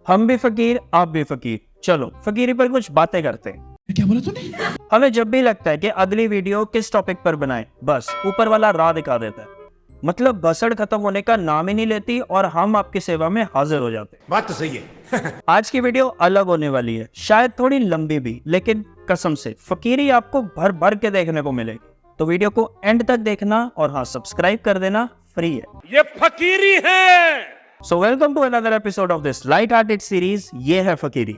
हम भी फकीर, आप भी फकीर। चलो फकीरी पर कुछ बातें करते हैं। क्या बोला तूने? हमें जब भी लगता है कि अगली वीडियो किस टॉपिक पर बनाएं, बस ऊपर वाला राह दिखा देता है। मतलब बसड़ खत्म होने का नाम ही नहीं लेती और हम आपकी सेवा में हाजिर हो जाते हैं। बात तो सही है। आज की वीडियो अलग होने वाली है, शायद थोड़ी लंबी भी, लेकिन कसम से फकीरी आपको भर भर के देखने को मिलेगी। तो वीडियो को एंड तक देखना और हाँ, सब्सक्राइब कर देना, फ्री है। ये फकीरी है। So welcome to another episode of this light hearted series, ये है फकीरी।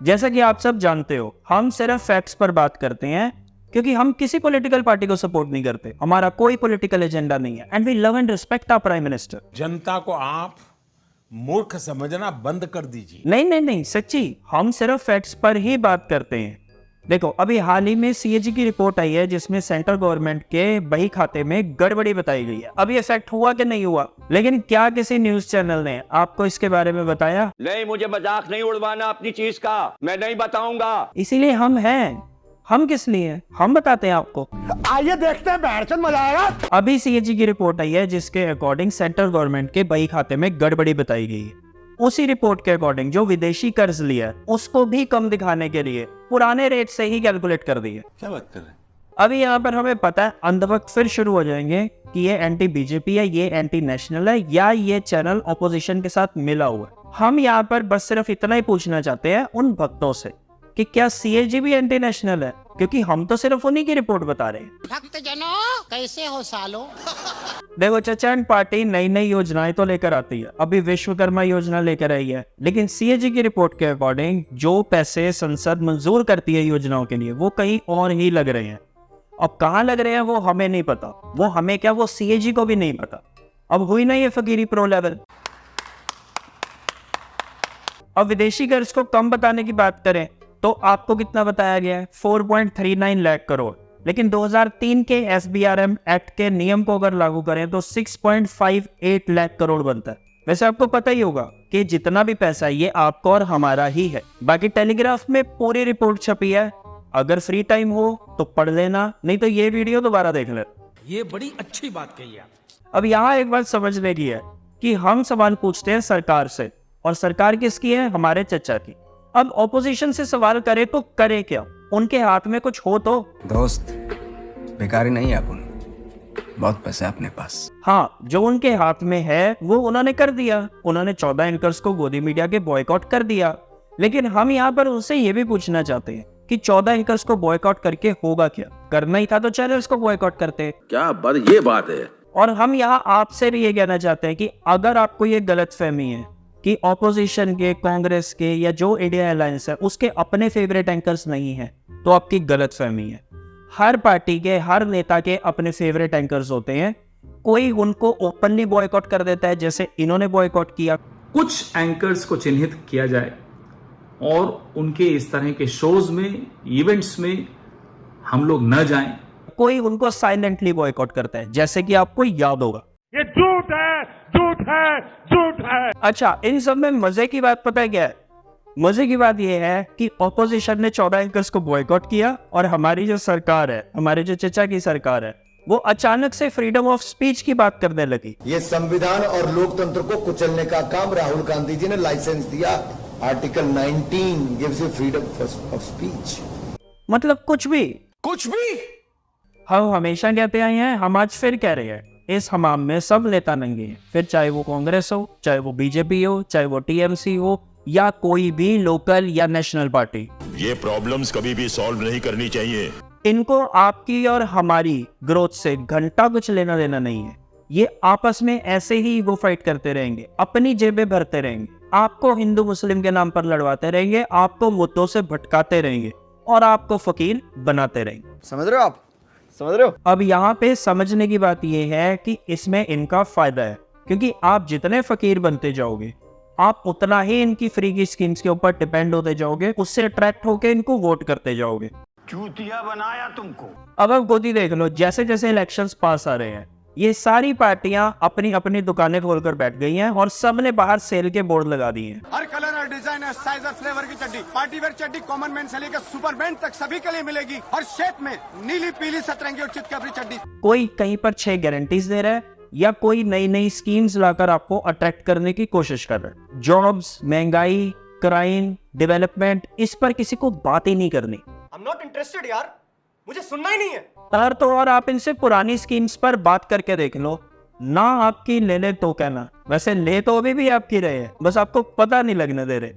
जैसा कि आप सब जानते हो, हम सिर्फ फैक्ट्स पर बात करते हैं क्योंकि हम किसी पॉलिटिकल पार्टी को सपोर्ट नहीं करते। हमारा कोई पॉलिटिकल एजेंडा नहीं है and we love and respect our prime minister. जनता को आप मूर्ख समझना बंद कर दीजिए। नहीं, सच्ची, हम सिर्फ फैक्ट्स पर ही बात करते हैं। देखो, अभी हाल ही में सीएजी की रिपोर्ट आई है जिसमें सेंट्रल गवर्नमेंट के बही खाते में गड़बड़ी बताई गई है। अब ये फैक्ट हुआ कि नहीं हुआ, लेकिन क्या किसी न्यूज चैनल ने आपको इसके बारे में बताया? नहीं, मुझे मजाक नहीं उड़वाना अपनी चीज का, मैं नहीं बताऊंगा। इसीलिए हम हैं। हम किस लिए? हम बताते हैं आपको। आइए देखते हैं, बैठचंद मजा आएगा। अभी सीएजी की रिपोर्ट आई है जिसके अकॉर्डिंग सेंट्रल गवर्नमेंट के बही खाते में गड़बड़ी बताई गई है। उसी रिपोर्ट के अकॉर्डिंग जो विदेशी कर्ज लिया है उसको भी कम दिखाने के लिए पुराने रेट से ही कैलकुलेट कर दिए। क्या बात कर रहे हैं? अभी यहाँ पर हमें पता है अंधभक्त फिर शुरू हो जाएंगे कि ये एंटी बीजेपी है, ये एंटी नेशनल है, या ये चैनल ऑपोजिशन के साथ मिला हुआ है। हम यहाँ पर बस सिर्फ इतना ही पूछना चाहते हैं उन भक्तों से कि क्या सीएजी भी एंटी नेशनल है, क्योंकि हम तो सिर्फ उन्हीं की रिपोर्ट बता रहे हैं। भक्तजनों कैसे हो सालो? देखो, चचन पार्टी नई नई योजनाएं तो लेकर आती है। अभी विश्वकर्मा योजना लेकर आई है, लेकिन सीएजी की रिपोर्ट के अकॉर्डिंग जो पैसे संसद मंजूर करती है योजनाओं के लिए वो कहीं और ही लग रहे हैं। अब कहाँ लग रहे हैं वो हमें नहीं पता, वो हमें क्या, वो सीएजी को भी नहीं पता। अब हुई ना ये फकीरी प्रो लेवल। अब विदेशी कर्ज को कम बताने की बात करें तो आपको कितना बताया गया है? 4.39 लाख करोड़। लेकिन 2003 के एसबीआरएम एक्ट के नियम को अगर लागू करें तो 6.58 लाख करोड़ बनता है। वैसे आपको पता ही होगा कि जितना भी पैसा है ये आपका और हमारा ही है। बाकी टेलीग्राफ में पूरी रिपोर्ट छपी है, अगर फ्री टाइम हो तो पढ़ लेना, नहीं तो ये वीडियो दोबारा देख लेना। ये बड़ी अच्छी बात कही आप। अब यहाँ एक बात समझने की है कि हम सवाल पूछते हैं सरकार से, और सरकार किसकी है? हमारे चचा की। अब ऑपोजिशन से सवाल करे तो करे क्या? उनके हाथ में कुछ हो तो। दोस्त, बेकारी नहीं आप, बहुत पैसा है अपने पास। हाँ, जो उनके हाथ में है वो उन्होंने कर दिया। उन्होंने 14 एंकर्स को गोदी मीडिया के बॉयकॉट कर दिया। लेकिन हम यहाँ पर उनसे ये भी पूछना चाहते हैं कि 14 एंकर्स को बॉयकॉट करके होगा क्या? करना ही था तो चैनल्स को बॉयकॉट करते। क्या बात, ये बात है। और हम यहाँ आपसे भी ये कहना चाहते हैं कि अगर आपको ये गलतफहमी है कि ऑपोजिशन के, कांग्रेस के या जो इंडिया अलायंस है उसके अपने फेवरेट एंकर्स नहीं है, तो आपकी गलतफहमी है। हर पार्टी के, हर नेता के अपने फेवरेट एंकर्स होते हैं। कोई उनको ओपनली बॉयकॉट कर देता है जैसे इन्होंने बॉयकॉट किया। कुछ एंकर्स को चिन्हित किया जाए और उनके इस तरह के शोज में, इवेंट्स में हम लोग न जाएं। कोई उनको साइलेंटली बॉयकॉट करता है, जैसे कि आपको याद होगा। ये झूठ है, झूठ है, झूठ है। अच्छा, इन सब में मजे की बात पता है क्या है? मजे की बात यह है कि ऑपोजिशन ने 14 एंकर्स को बॉयकॉट किया और हमारी जो सरकार है, हमारे जो चचा की सरकार है, वो अचानक से फ्रीडम ऑफ स्पीच की बात करने लगी। ये संविधान और लोकतंत्र को कुचलने का काम राहुल गांधी जी ने लाइसेंस दिया। Article 19 gives you freedom of speech. मतलब कुछ भी। हम हमेशा कहते आए हैं, हम आज फिर कह रहे हैं, इस हमाम में सब नेता नंगे हैं। फिर चाहे वो कांग्रेस हो, चाहे वो बीजेपी हो, चाहे वो टीएमसी हो, या कोई भी लोकल या नेशनल पार्टी। ये प्रॉब्लम्स कभी भी सॉल्व नहीं करनी चाहिए। इनको आपकी और हमारी ग्रोथ से घंटा कुछ लेना देना नहीं है। ये आपस में ऐसे ही वो फाइट करते रहेंगे, अपनी जेबें भरते रहेंगे, आपको हिंदू मुस्लिम के नाम पर लड़वाते रहेंगे, आपको मुद्दों से भटकाते रहेंगे और आपको फकीर बनाते रहेंगे। समझ रहे हो आप? समझ रहे हो? अब यहाँ पे समझने की बात यह है कि इसमें इनका फायदा है, क्योंकि आप जितने फकीर बनते जाओगे आप उतना ही इनकी फ्री की स्कीम्स के ऊपर डिपेंड होते जाओगे, उससे अट्रैक्ट होकर इनको वोट करते जाओगे। चूतिया बनाया तुमको। अब आप खुद ही देख लो, जैसे जैसे इलेक्शंस पास आ रहे हैं ये सारी पार्टियां अपनी अपनी दुकानें खोलकर बैठ गई हैं और सबने बाहर सेल के बोर्ड लगा दिए हैं। हर कलर कलर, डिजाइन, साइज और फ्लेवर की चड्डी। पार्टी वेयर चड्डी कॉमन मैन से लेकर सुपरमैन तक सभी के लिए मिलेगी। हर शेप में नीली, पीली, सतरंगी और चितकबरी चड्डी। कोई कहीं पर 6 गारंटीज दे रहा है या कोई नई नई स्कीम्स लाकर आपको अट्रैक्ट करने की कोशिश कर रहा है। जॉब्स, महंगाई, क्राइम, डेवलपमेंट, इस पर किसी को बात ही नहीं करनी। I'm not interested यार, मुझे सुनना ही नहीं है। तार तो और आप इनसे पुरानी स्कीम्स पर बात करके देख लो ना, आपकी ले ले तो कहना। वैसे ले तो अभी भी आपकी रहे हैं, बस आपको पता नहीं लगने दे रहे।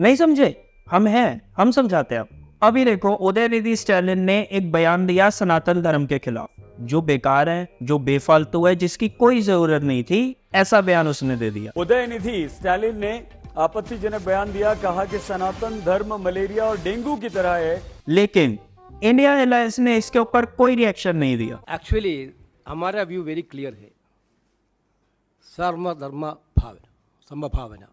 नहीं समझे? हम हैं, हम समझाते हैं। अभी देखो, उदयनिधि स्टालिन ने एक बयान दिया सनातन धर्म के खिलाफ, जो बेकार है, जो बेफालतू है, जिसकी कोई जरूरत नहीं थी, ऐसा बयान उसने दे दिया। उदयनिधि स्टालिन ने आपत्तिजनक बयान दिया, कहा कि सनातन धर्म मलेरिया और डेंगू की तरह है। लेकिन इंडिया अलायंस ने इसके ऊपर कोई रिएक्शन नहीं दिया। एक्चुअली हमारा व्यू वेरी क्लियर है, सर्व धर्म भावना, समभावना।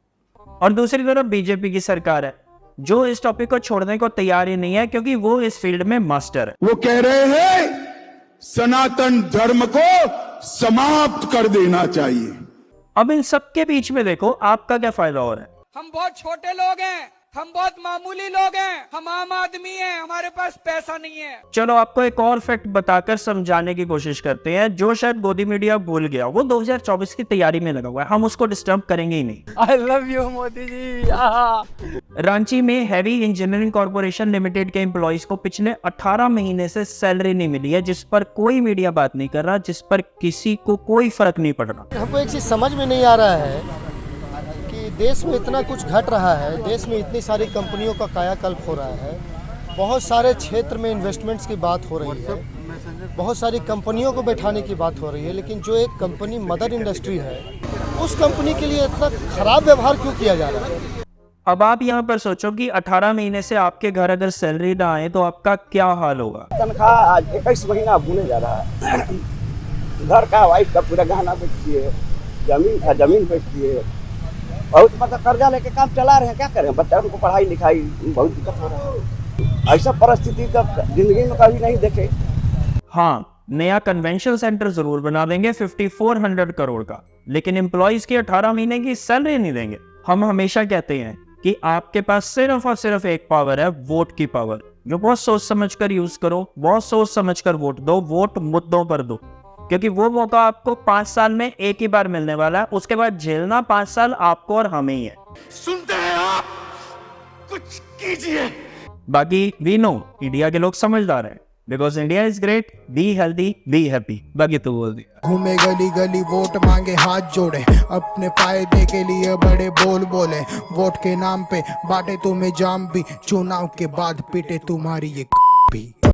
और दूसरी तरफ बीजेपी की सरकार है, जो इस टॉपिक को छोड़ने को तैयार ही नहीं है, क्योंकि वो इस फील्ड में मास्टर है। वो कह रहे हैं सनातन धर्म को समाप्त कर देना चाहिए। अब इन सबके बीच में देखो आपका क्या फायदा हो रहा है। हम बहुत छोटे लोग हैं, हम बहुत मामूली लोग हैं, हम आम आदमी हैं, हमारे पास पैसा नहीं है। चलो आपको एक और फैक्ट बताकर समझाने की कोशिश करते हैं, जो शायद गोदी मीडिया भूल गया। वो 2024 की तैयारी में लगा हुआ है, हम उसको डिस्टर्ब करेंगे ही नहीं। I love you Modi ji. Ranchi में हैवी इंजीनियरिंग कॉर्पोरेशन लिमिटेड के एम्प्लॉइज को पिछले 18 महीने से सैलरी नहीं मिली है, जिस पर कोई मीडिया बात नहीं कर रहा, जिस पर किसी को कोई फर्क नहीं पड़ रहा। हमको एक चीज समझ में नहीं आ रहा है कि देश में इतना कुछ घट रहा है, देश में इतनी सारी कंपनियों का कायाकल्प हो रहा है, बहुत सारे क्षेत्र में इन्वेस्टमेंट्स की बात हो रही है, बहुत सारी कंपनियों को बैठाने की बात हो रही है, लेकिन जो एक कंपनी मदर इंडस्ट्री है, उस कंपनी के लिए इतना खराब व्यवहार क्यों किया जा रहा है? अब आप यहाँ पर सोचो कि 18 महीने से आपके घर अगर सैलरी ना आए तो आपका क्या हाल होगा। तनख्वाह आज 21 महीना होने जा रहा है। घर का, वाइफ का पूरा गहना बेचती है, जमीन का जमीन बेचती है, बहुत मतलब कर्जा लेके काम चला रहे हैं। क्या करें, बच्चों को पढ़ाई लिखाई बहुत दिक्कत हो रहा है। ऐसा परिस्थिति तो जिंदगी में कभी नहीं देखे। हाँ, नया कन्वेंशन सेंटर जरूर बना देंगे 5400 करोड़ का, लेकिन एम्प्लॉइज की 18 महीने की सैलरी नहीं देंगे। हम हमेशा कहते हैं कि आपके पास सिर्फ और सिर्फ एक पावर है, वोट की पावर, जो बहुत सोच समझकर यूज करो, बहुत सोच समझकर वोट दो, वोट मुद्दों पर दो, क्योंकि वो मौका आपको 5 साल में एक ही बार मिलने वाला है। उसके बाद झेलना 5 साल आपको और हमें ही है। सुनते हैं आप, कुछ कीजिए। बाकी वी नो इंडिया के लोग समझदार हैं, because India is great, be healthy, be happy. बाकी तो बोल दिया। घूमे गली गली वोट मांगे हाथ जोड़े, अपने फायदे के लिए बड़े बोल बोले, वोट के नाम पे बांटे तुम्हें जाम भी, चुनाव के बाद पीटे तुम्हारी ये भी।